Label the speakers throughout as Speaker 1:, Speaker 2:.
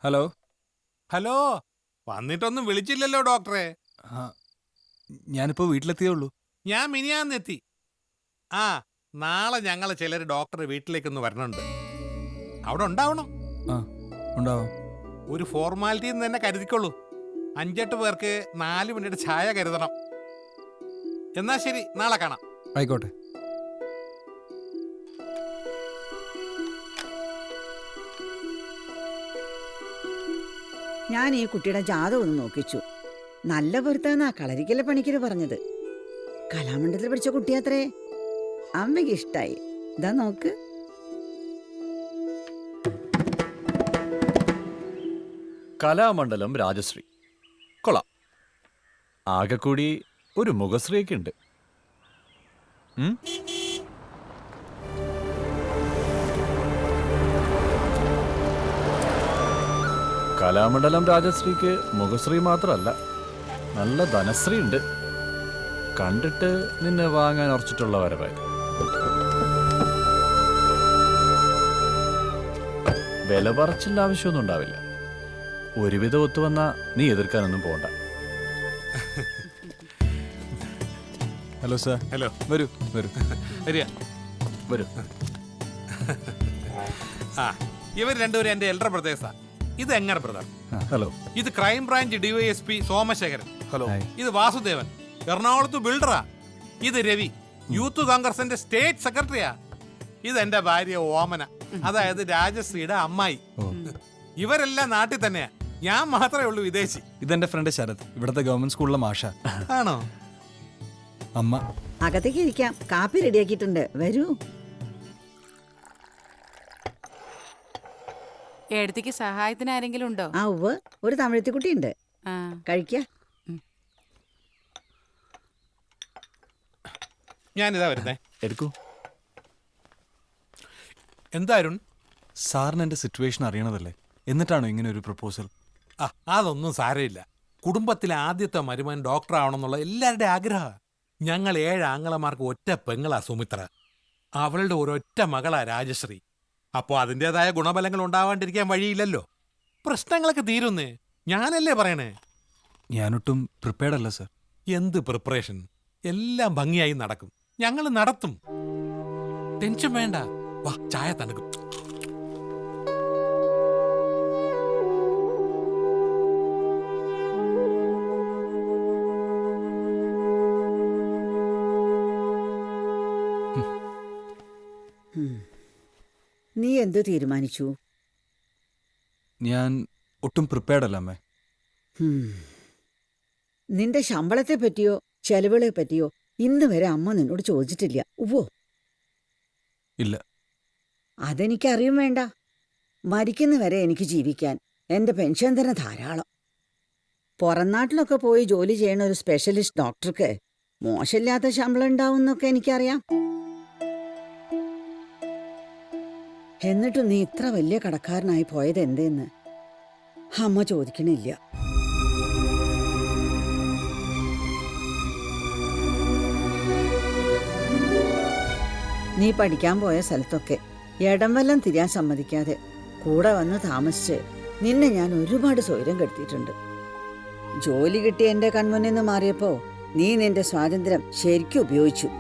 Speaker 1: Hello.
Speaker 2: Hello, വന്നിട്ടൊന്നും വിളിച്ചില്ലല്ലോ ഡോക്ടറെ.
Speaker 1: ഞാനിപ്പോൾ വീട്ടിലെത്തിയേ ഉള്ളൂ.
Speaker 2: ഞാൻ മിനിയാന്നെത്തി. ആ, നാളെ ഞങ്ങൾ ചിലർ ഡോക്ടറെ വീട്ടിലേക്കൊന്ന് വരണുണ്ട്. അവിടെ ഉണ്ടാവണം.
Speaker 1: ആ, ഉണ്ടാവാം.
Speaker 2: ഒരു ഫോർമാലിറ്റി എന്ന് തന്നെ കരുതിക്കൊള്ളൂ. 5-8 പേർക്ക് 4 മിനിറ്റ് ചായ കരുതണം. എന്നാ ശരി, നാളെ കാണാം.
Speaker 1: ആയിക്കോട്ടെ.
Speaker 3: ഞാൻ ഈ കുട്ടിയുടെ ജാതകം ഒന്ന് നോക്കിച്ചു. നല്ല പൊരുത്താന്നാ കളരിക്കലെ പണിക്കര് പറഞ്ഞത്. കലാമണ്ഡലത്തിൽ പഠിച്ച കുട്ടിയാത്രേ. അമ്മയ്ക്ക് ഇഷ്ടായി. ഇതാ നോക്ക്.
Speaker 4: കലാമണ്ഡലം രാജശ്രീ കൊള്ളാം. ആകെ കൂടി ഒരു മുഖശ്രീയൊക്കെ ഉണ്ട്. കലാമണ്ഡലം രാജശ്രീക്ക് മുഖശ്രീ മാത്രമല്ല, നല്ല ധനശ്രീ ഉണ്ട്. കണ്ടിട്ട് നിന്നെ വാങ്ങാൻ ഉറച്ചിട്ടുള്ള വരവായി. വില പറച്ചില്ല ആവശ്യമൊന്നും ഉണ്ടാവില്ല. ഒരുവിധം ഒത്തുവന്നാ നീ എതിർക്കാനൊന്നും പോണ്ട.
Speaker 1: Hello sir.
Speaker 2: ഹലോ,
Speaker 1: വരൂ വരൂ.
Speaker 2: വരിക.
Speaker 4: വരൂ.
Speaker 2: ആ, ഇവർ രണ്ടുപേരും എൻ്റെ എൽഡർ ബ്രദേഴ്സാ. ഇത് എങ്ങർ ബ്രദർ.
Speaker 4: ഹലോ.
Speaker 2: ഇത് crime branch DYSP Somashekharan.
Speaker 1: Hello.
Speaker 2: ഇത് വാസുദേവൻ, എറണാകുളത്ത് ബിൽഡറാ. ഇത് രവി, യൂത്ത് കോൺഗ്രസിന്റെ സ്റ്റേറ്റ് സെക്രട്ടറിയാ. ഇത് എന്റെ ഭാര്യ ഓമന, അതായത് രാജശ്രീയുടെ അമ്മായി. ഇവരെല്ലാം നാട്ടിൽ തന്നെയാ. ഞാൻ മാത്രമേ ഉള്ളൂ വിദേശി.
Speaker 1: ഇതെന്റെ ഫ്രണ്ട് ശരത്, ഇവിടുത്തെ ഗവൺമെന്റ് സ്കൂളിലെ മാഷ.
Speaker 2: ആണോ?
Speaker 1: അമ്മ
Speaker 3: അകത്തേക്ക് ഇരിക്കാം. കാപ്പി റെഡിയാക്കിയിട്ടുണ്ട്. വരൂ.
Speaker 5: എടുത്തേക്ക് സഹായത്തിന് ആരെങ്കിലും ഉണ്ടോ?
Speaker 3: ആ ഉവ്വ്, ഒരു തമിഴത്തിക്കുട്ടിയുണ്ട്.
Speaker 5: ആ,
Speaker 3: കഴിക്ക.
Speaker 2: ഞാനിതാ വരുന്നേ.
Speaker 4: എടുക്കൂ.
Speaker 2: എന്താ അരുൺ?
Speaker 1: സാറിന് എന്റെ സിറ്റുവേഷൻ അറിയണതല്ലേ, എന്നിട്ടാണോ ഇങ്ങനെ ഒരു പ്രപ്പോസൽ?
Speaker 2: ആ, അതൊന്നും സാരമില്ല. കുടുംബത്തിലെ ആദ്യത്തെ മരുമകൻ ഡോക്ടർ ആവണമെന്നുള്ള എല്ലാവരുടെയും ആഗ്രഹം. ഞങ്ങൾ 7 ആങ്ങളമാർക്ക് ഒറ്റ പെങ്ങളാ സുമിത്ര. അവളുടെ ഒരൊറ്റ മകളാ രാജശ്രീ. അപ്പോൾ അതിൻ്റെതായ ഗുണഫലങ്ങൾ ഉണ്ടാവാണ്ടിരിക്കാൻ വഴിയില്ലല്ലോ. പ്രശ്നങ്ങളൊക്കെ തീരുന്നേ. ഞാനല്ലേ പറയണേ.
Speaker 1: ഞാനൊട്ടും പ്രിപ്പയർഡ് അല്ല സാർ.
Speaker 2: എന്ത് പ്രിപ്പറേഷൻ? എല്ലാം ഭംഗിയായി നടക്കും. ഞങ്ങൾ നടത്തും. ടെൻഷൻ വേണ്ട. വാ, ചായ തണുക്കും.
Speaker 3: നീ എന്തു തീരുമാനിച്ചു?
Speaker 1: ഞാൻ ഒട്ടും പ്രിപ്പയർഡ് അല്ല അമ്മേ.
Speaker 3: നിന്റെ ശമ്പളത്തെ പറ്റിയോ ചെലവുകളെ പറ്റിയോ ഇന്ന് വരെ അമ്മ നിന്നോട് ചോദിച്ചിട്ടില്ല. ഉവ്വോ?
Speaker 1: ഇല്ല.
Speaker 3: അതെനിക്കറിയും വേണ്ട. മരിക്കുന്നവരെ എനിക്ക് ജീവിക്കാൻ എന്റെ പെൻഷൻ തന്നെ ധാരാളം. പുറം നാട്ടിലൊക്കെ പോയി ജോലി ചെയ്യണ ഒരു സ്പെഷ്യലിസ്റ്റ് ഡോക്ടർക്ക് മോശമില്ലാത്ത ശമ്പളം ഉണ്ടാവും എന്നൊക്കെ എനിക്കറിയാം. എന്നിട്ടും നീ ഇത്ര വലിയ കടക്കാരനായി പോയത് എന്തേന്ന് അമ്മ ചോദിക്കണില്ല. നീ പഠിക്കാൻ പോയ സ്ഥലത്തൊക്കെ ഇടം വല്ലം തിരിയാൻ സമ്മതിക്കാതെ കൂടെ വന്ന് താമസിച്ച് നിന്നെ ഞാൻ ഒരുപാട് സ്വൈര്യം കെടുത്തിയിട്ടുണ്ട്. ജോലി കിട്ടി എന്റെ കൺമുന്നിൽ നിന്ന് മാറിയപ്പോ നീ നിന്റെ സ്വാതന്ത്ര്യം ശരിക്കും ഉപയോഗിച്ചു.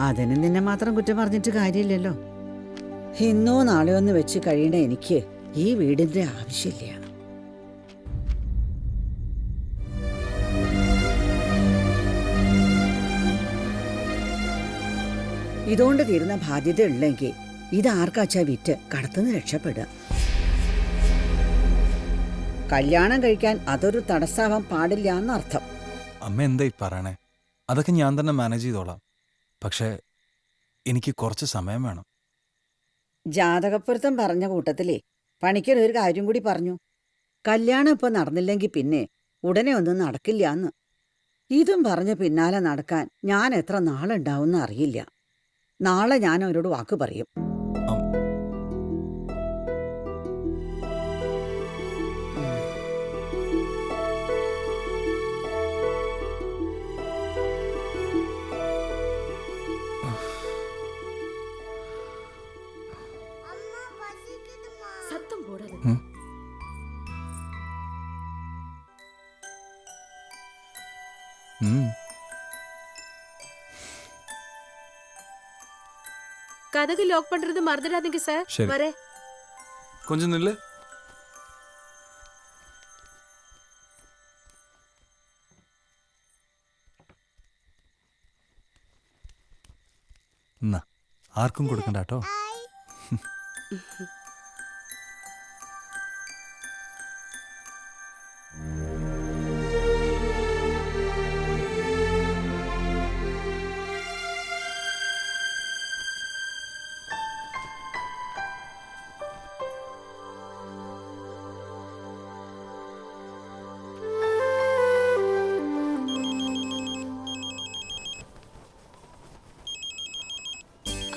Speaker 3: അതിന് നിന്നെ മാത്രം കുറ്റം പറഞ്ഞിട്ട് കാര്യമില്ലല്ലോ. ഇന്നോ നാളെയോ ഒന്ന് വെച്ച് കഴിയണ എനിക്ക് ഈ വീടിന്റെ ആവശ്യമില്ല. ഇതുകൊണ്ട് തീരുന്ന ബാധ്യത ഉള്ളെങ്കിൽ ഇതാർക്കാച്ചാ വിറ്റ് കടത്തുനിന്ന് രക്ഷപ്പെടുക. കല്യാണം കഴിക്കാൻ അതൊരു തടസ്സാവാൻ പാടില്ല എന്നർത്ഥം.
Speaker 1: അമ്മ എന്തായി പറയണേ? അതൊക്കെ ഞാൻ തന്നെ മാനേജ് ചെയ്തോളാം. പക്ഷേ എനിക്ക് കുറച്ച് സമയം വേണം.
Speaker 3: ജാതകപ്പൊരുത്തം പറഞ്ഞ കൂട്ടത്തിലേ പണിക്കർ ഒരു കാര്യം കൂടി പറഞ്ഞു. കല്യാണം ഇപ്പൊ നടന്നില്ലെങ്കിൽ പിന്നെ ഉടനെ ഒന്നും നടക്കില്ല എന്ന്. ഇതും പറഞ്ഞ് പിന്നാലെ നടക്കാൻ ഞാൻ എത്ര നാളുണ്ടാവും അറിയില്ല. നാളെ ഞാൻ അവരോട് വാക്ക് പറയും.
Speaker 6: சத்தம் போடாத. கதகு லாக் பண்றது மறந்துடாதீங்க சார்.
Speaker 1: சரி.
Speaker 6: வரேன்.
Speaker 1: கொஞ்சம் நில்லு. എന്നാ ആർക്കും കൊടുക്കണ്ട കേട്ടോ.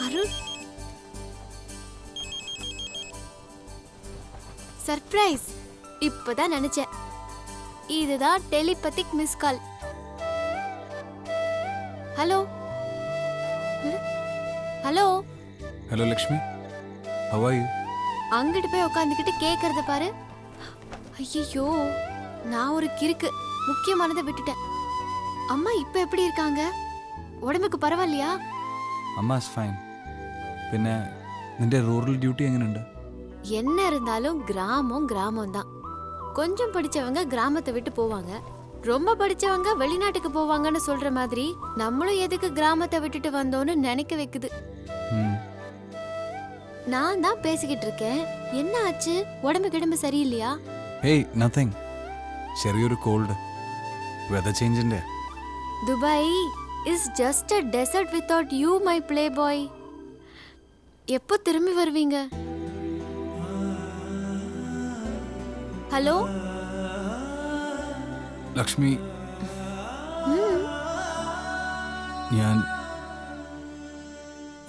Speaker 7: அருண், சர்ப்ரைஸ். இப்பதான் நினைச்சேன், இதுதான் telepathic miss call. Hello hello.
Speaker 1: Hello Lakshmi, how are you?
Speaker 7: அங்கிட்டு போய் உட்காந்துக்கிட்டு கேக்குறத பாரு. ஐயோ, நான் ஒரு கிறுக்கு, முக்கியமானதை விட்டுட்டேன். அம்மா இப்ப எப்படி இருக்காங்க? உடம்புக்கு பரவாயில்லையா?
Speaker 1: അമ്മ ഇസ് ഫൈൻ. പിന്നെ നിന്റെ റൂറൽ ഡ്യൂട്ടി എങ്ങനെയുണ്ട്?
Speaker 7: என்ன இருந்தாலும் கிராமம் கிராமம் தான். கொஞ்சம் படிச்சவங்க கிராமத்தை விட்டு போவாங்க, ரொம்ப படிச்சவங்க வெளிநாட்டுக்கு போவாங்கன்னு சொல்ற மாதிரி நம்மளும் எதுக்கு கிராமத்தை விட்டுட்டு வந்தோன்னு நினைக்க வைக்குது.
Speaker 1: ഉം.
Speaker 7: நான் தான் பேசிக்கிட்டு இருக்கேன். என்ன ஆச்சு? உடம்பு கிடம்பு சரியில்லையா?
Speaker 1: Hey nothing. ചെറിയൊരു കോൾഡ്. വെതർ ചേഞ്ചിന്റെ.
Speaker 7: Dubai is just a desert without you, my playboy. எப்போ திரும்பி வருவீங்க? ஹலோ
Speaker 1: ലക്ഷ്മി, ഞാൻ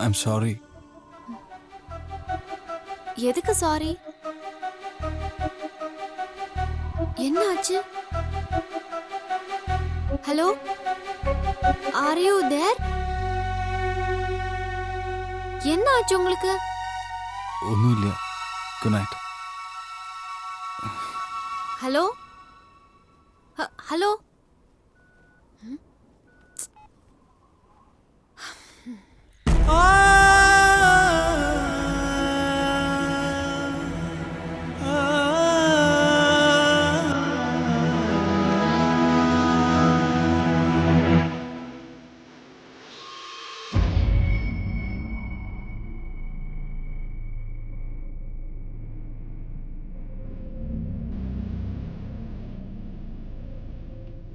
Speaker 1: ഐ എം സോറി.
Speaker 7: எதுக்கு சாரி? என்ன ஆச்சு? Hello, are you there? என்ன ஆச்சு உங்களுக்கு?
Speaker 1: ഒന്നുമില്ല. Good night.
Speaker 7: Hello hello.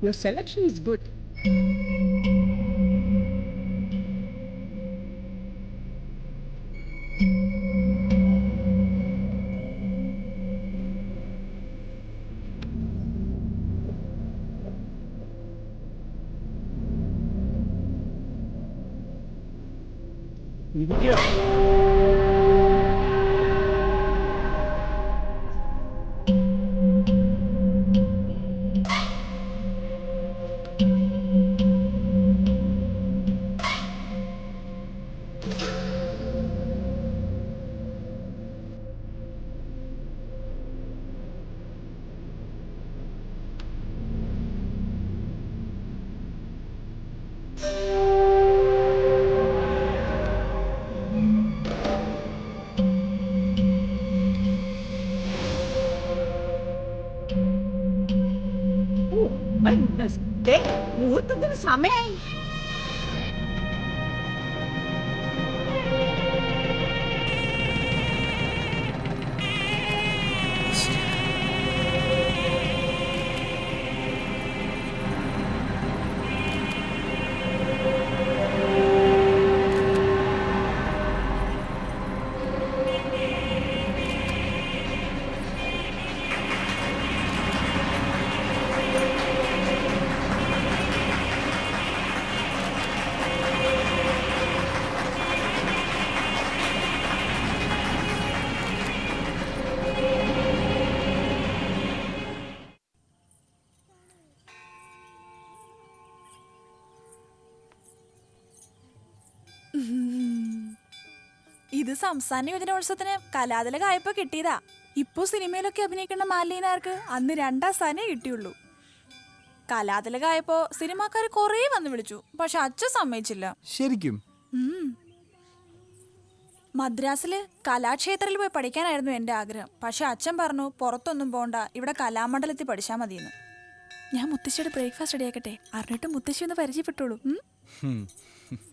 Speaker 8: Your selection is good. മുഹൂർത്തത്തിന് സമയായി.
Speaker 9: ഇത് സംസ്ഥാന യുവജനോത്സവത്തിന് കലാതിലകമായപ്പോ കിട്ടിയതാ. ഇപ്പൊ സിനിമയിലൊക്കെ അഭിനയിക്കുന്ന മാലിന്യർക്ക് അന്ന് 2ാം സ്ഥാനേ കിട്ടിയുള്ളൂ. കലാതിലകായപ്പോ സിനിമാക്കാർ കൊറേ വന്ന് വിളിച്ചു, പക്ഷെ അച്ഛൻ സമ്മതിച്ചില്ല.
Speaker 1: ശരിക്കും?
Speaker 9: ഉം. മദ്രാസില് കലാക്ഷേത്രത്തിൽ പോയി പഠിക്കാനായിരുന്നു എന്റെ ആഗ്രഹം. പക്ഷെ അച്ഛൻ പറഞ്ഞു പുറത്തൊന്നും പോണ്ട, ഇവിടെ കലാമണ്ഡലത്തിൽ പഠിച്ചാൽ മതിയെന്ന്. ഞാൻ മുത്തശ്ശിയുടെ ബ്രേക്ക്ഫാസ്റ്റ് റെഡിയാക്കട്ടെ, അറിഞ്ഞിട്ട് മുത്തശ്ശി ഒന്ന് പരിചയപ്പെട്ടോളൂ.
Speaker 1: ഹും.